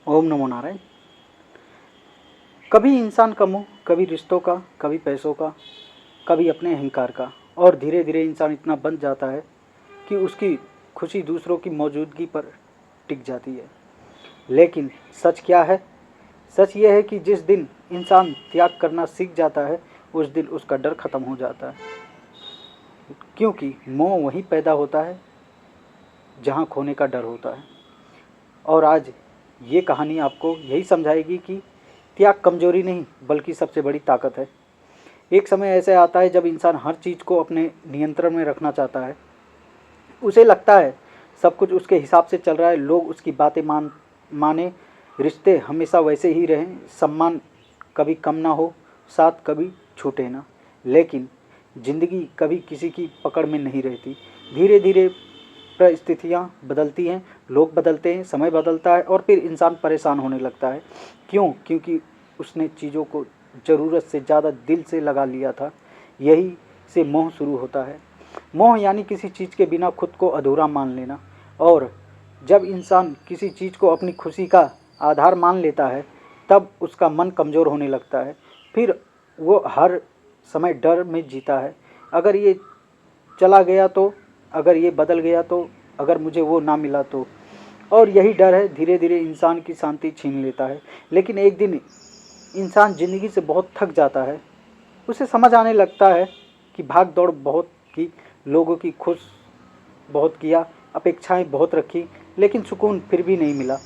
ओम नमो नारायण। कभी इंसान का मोह, कभी रिश्तों का, कभी पैसों का, कभी अपने अहंकार का, और धीरे धीरे इंसान इतना बन जाता है कि उसकी खुशी दूसरों की मौजूदगी पर टिक जाती है। लेकिन सच क्या है? सच यह है कि जिस दिन इंसान त्याग करना सीख जाता है उस दिन उसका डर खत्म हो जाता है, क्योंकि मोह वहीं पैदा होता है जहाँ खोने का डर होता है। और आज ये कहानी आपको यही समझाएगी कि त्याग कमजोरी नहीं बल्कि सबसे बड़ी ताकत है। एक समय ऐसे आता है जब इंसान हर चीज़ को अपने नियंत्रण में रखना चाहता है। उसे लगता है सब कुछ उसके हिसाब से चल रहा है, लोग उसकी बातें माने, रिश्ते हमेशा वैसे ही रहें, सम्मान कभी कम ना हो, साथ कभी छूटे ना। लेकिन ज़िंदगी कभी किसी की पकड़ में नहीं रहती। धीरे धीरे परिस्थितियाँ बदलती हैं, लोग बदलते हैं, समय बदलता है और फिर इंसान परेशान होने लगता है। क्यों? क्योंकि उसने चीज़ों को ज़रूरत से ज़्यादा दिल से लगा लिया था। यही से मोह शुरू होता है। मोह यानी किसी चीज़ के बिना खुद को अधूरा मान लेना। और जब इंसान किसी चीज़ को अपनी खुशी का आधार मान लेता है तब उसका मन कमज़ोर होने लगता है। फिर वो हर समय डर में जीता है। अगर ये चला गया तो, अगर ये बदल गया तो, अगर मुझे वो ना मिला तो। और यही डर है धीरे धीरे इंसान की शांति छीन लेता है। लेकिन एक दिन इंसान ज़िंदगी से बहुत थक जाता है। उसे समझ आने लगता है कि भाग दौड़ बहुत की, लोगों की खुश बहुत किया, अपेक्षाएं बहुत रखी, लेकिन सुकून फिर भी नहीं मिला।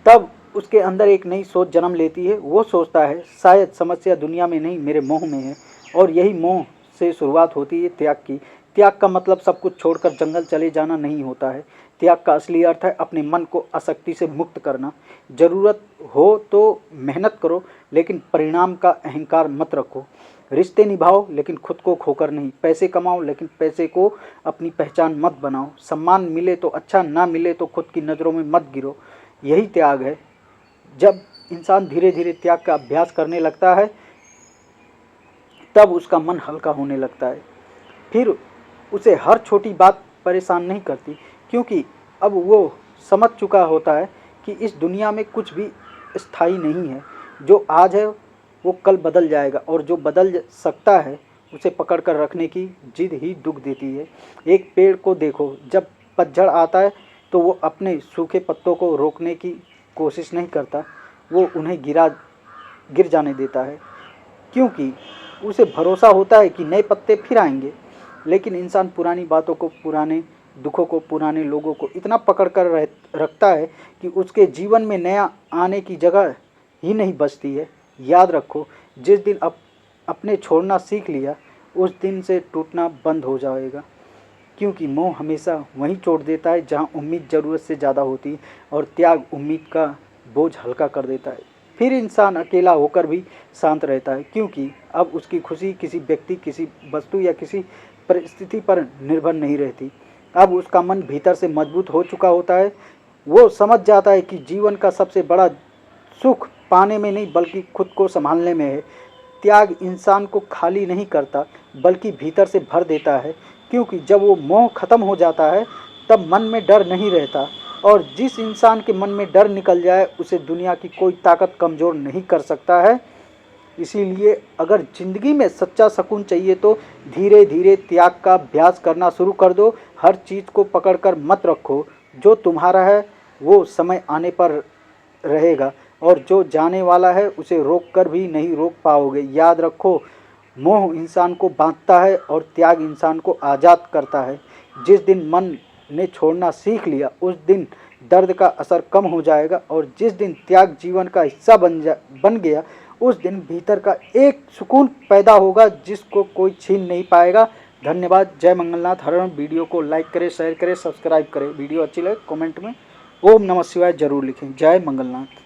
तब उसके अंदर एक नई सोच जन्म लेती है। वो सोचता है शायद समस्या दुनिया में नहीं मेरे मोह में है। और यही मोह से शुरुआत होती है त्याग की। त्याग का मतलब सब कुछ छोड़कर जंगल चले जाना नहीं होता है। त्याग का असली अर्थ है अपने मन को आसक्ति से मुक्त करना। ज़रूरत हो तो मेहनत करो, लेकिन परिणाम का अहंकार मत रखो। रिश्ते निभाओ लेकिन खुद को खोकर नहीं। पैसे कमाओ लेकिन पैसे को अपनी पहचान मत बनाओ। सम्मान मिले तो अच्छा, ना मिले तो खुद की नज़रों में मत गिरो। यही त्याग है। जब इंसान धीरे धीरे त्याग का अभ्यास करने लगता है तब उसका मन हल्का होने लगता है। फिर उसे हर छोटी बात परेशान नहीं करती, क्योंकि अब वो समझ चुका होता है कि इस दुनिया में कुछ भी स्थायी नहीं है। जो आज है वो कल बदल जाएगा, और जो बदल सकता है उसे पकड़ कर रखने की जिद ही दुख देती है। एक पेड़ को देखो, जब पतझड़ आता है तो वो अपने सूखे पत्तों को रोकने की कोशिश नहीं करता, वो उन्हें गिर जाने देता है, क्योंकि उसे भरोसा होता है कि नए पत्ते फिर आएंगे। लेकिन इंसान पुरानी बातों को, पुराने दुखों को, पुराने लोगों को इतना पकड़ कर रखता है कि उसके जीवन में नया आने की जगह ही नहीं बचती है। याद रखो, जिस दिन अपने छोड़ना सीख लिया उस दिन से टूटना बंद हो जाएगा, क्योंकि मोह हमेशा वहीं छोड़ देता है जहाँ उम्मीद ज़रूरत से ज़्यादा होती है, और त्याग उम्मीद का बोझ हल्का कर देता है। फिर इंसान अकेला होकर भी शांत रहता है, क्योंकि अब उसकी खुशी किसी व्यक्ति, किसी वस्तु या किसी परिस्थिति पर निर्भर नहीं रहती। अब उसका मन भीतर से मजबूत हो चुका होता है। वो समझ जाता है कि जीवन का सबसे बड़ा सुख पाने में नहीं बल्कि खुद को संभालने में है। त्याग इंसान को खाली नहीं करता बल्कि भीतर से भर देता है, क्योंकि जब वो मोह खत्म हो जाता है तब मन में डर नहीं रहता। और जिस इंसान के मन में डर निकल जाए उसे दुनिया की कोई ताकत कमज़ोर नहीं कर सकता है। इसीलिए अगर ज़िंदगी में सच्चा सुकून चाहिए तो धीरे धीरे त्याग का अभ्यास करना शुरू कर दो। हर चीज़ को पकड़ कर मत रखो। जो तुम्हारा है वो समय आने पर रहेगा, और जो जाने वाला है उसे रोक कर भी नहीं रोक पाओगे। याद रखो, मोह इंसान को बांधता है और त्याग इंसान को आज़ाद करता है। जिस दिन मन ने छोड़ना सीख लिया उस दिन दर्द का असर कम हो जाएगा, और जिस दिन त्याग जीवन का हिस्सा बन गया उस दिन भीतर का एक सुकून पैदा होगा जिसको कोई छीन नहीं पाएगा। धन्यवाद। जय मंगलनाथ। हर हर। वीडियो को लाइक करें, शेयर करें, सब्सक्राइब करें। वीडियो अच्छी लगे कमेंट में ओम नमः शिवाय जरूर लिखें। जय मंगलनाथ।